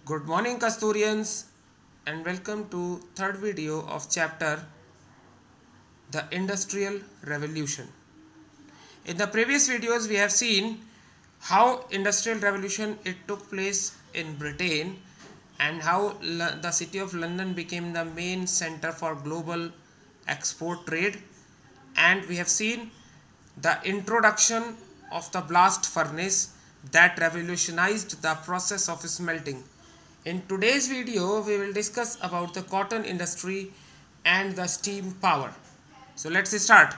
Good morning Kasturians and welcome to third video of chapter The Industrial Revolution. In the previous videos we have seen how industrial revolution it took place in Britain and how the city of London became the main center for global export trade, and we have seen the introduction of the blast furnace that revolutionized the process of smelting. In today's video, we will discuss about the cotton industry and the steam power. So let's start.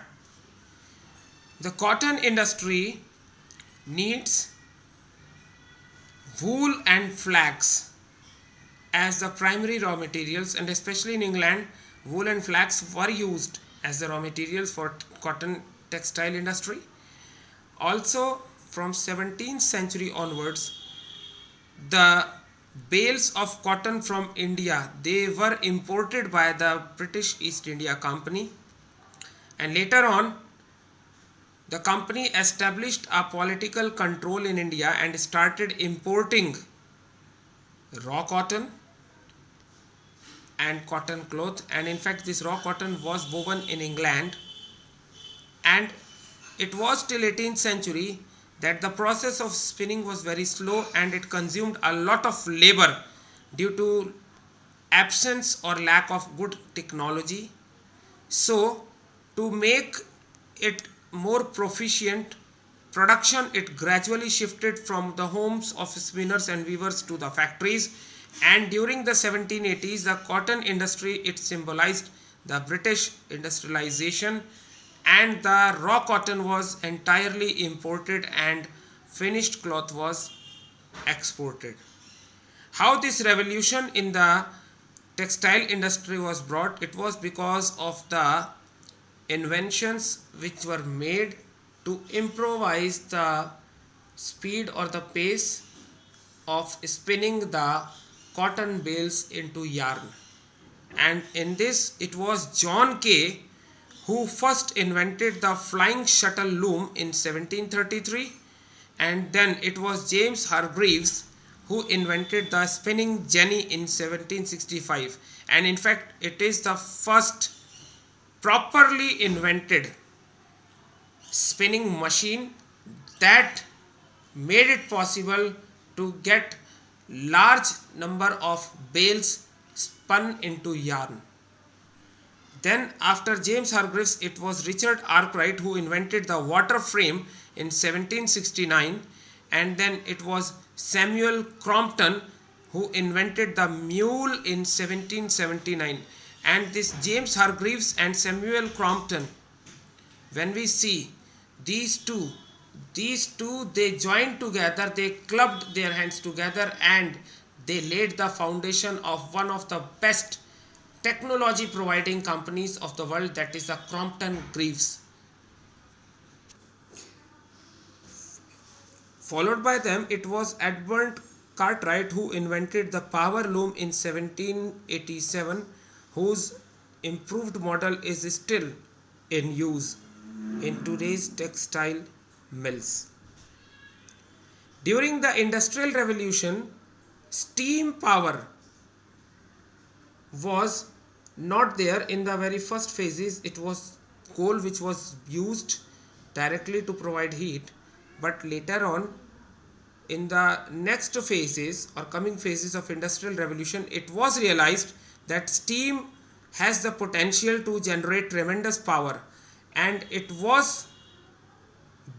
The cotton industry needs wool and flax as the primary raw materials, and especially in England, wool and flax were used as the raw materials for cotton textile industry. Also, from 17th century onwards, the bales of cotton from India, they were imported by the British East India Company, and later on the company established a political control in India and started importing raw cotton and cotton cloth. And in fact this raw cotton was woven in England, and it was till 18th century that the process of spinning was very slow and it consumed a lot of labor due to absence or lack of good technology. So to make it more proficient production, it gradually shifted from the homes of spinners and weavers to the factories. And during the 1780s, the cotton industry, it symbolized the British industrialization, and the raw cotton was entirely imported and finished cloth was exported. How this revolution in the textile industry was brought? It was because of the inventions which were made to improvise the speed or the pace of spinning the cotton bales into yarn. And in this, it was John Kay who first invented the flying shuttle loom in 1733, and then it was James Hargreaves who invented the spinning jenny in 1765. And in fact it is the first properly invented spinning machine that made it possible to get large number of bales spun into yarn. Then after James Hargreaves, it was Richard Arkwright who invented the water frame in 1769, and then it was Samuel Crompton who invented the mule in 1779. And this James Hargreaves and Samuel Crompton, when we see these two, they joined together, they clubbed their hands together, and they laid the foundation of one of the best technology providing companies of the world, that is the Crompton Greaves. Followed by them, it was Edmund Cartwright who invented the power loom in 1787, whose improved model is still in use in today's textile mills. During the Industrial Revolution, steam power was not there in the very first phases. It was coal which was used directly to provide heat, but later on in the next phases or coming phases of Industrial Revolution, it was realized that steam has the potential to generate tremendous power, and it was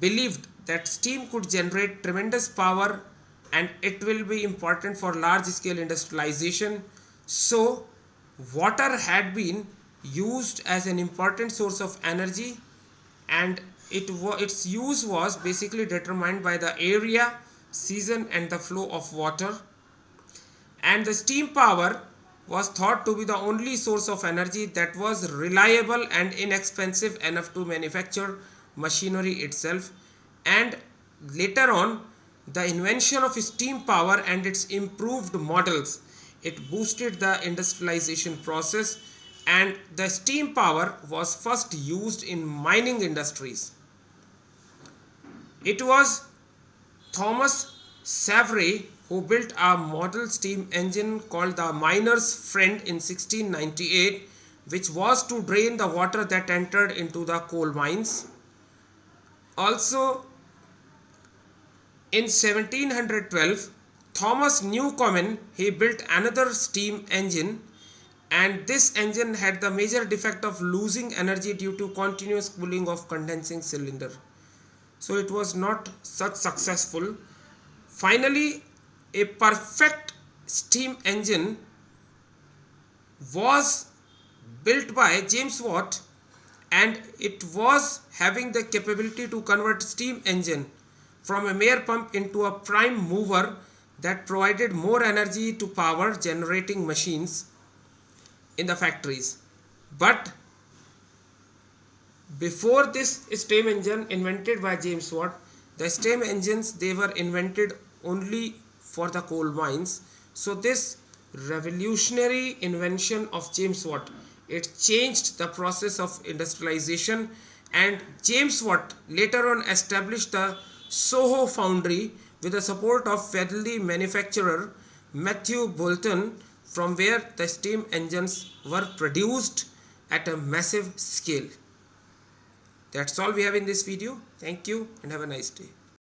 believed that steam could generate tremendous power and it will be important for large scale industrialization. So water had been used as an important source of energy, and its use was basically determined by the area, season and the flow of water. And the steam power was thought to be the only source of energy that was reliable and inexpensive enough to manufacture machinery itself. And later on, the invention of steam power and its improved models, it boosted the industrialization process, and the steam power was first used in mining industries. It was Thomas Savery who built a model steam engine called the Miner's Friend in 1698, which was to drain the water that entered into the coal mines. Also, in 1712, Thomas Newcomen, he built another steam engine, and this engine had the major defect of losing energy due to continuous cooling of condensing cylinder. So it was not such successful. Finally, a perfect steam engine was built by James Watt, and it was having the capability to convert steam engine from a mere pump into a prime mover that provided more energy to power generating machines in the factories. But before this steam engine invented by James Watt, the steam engines, they were invented only for the coal mines. So this revolutionary invention of James Watt, it changed the process of industrialization, and James Watt later on established the Soho foundry with the support of Federally manufacturer Matthew Boulton, from where the steam engines were produced at a massive scale. That's all we have in this video. Thank you and have a nice day.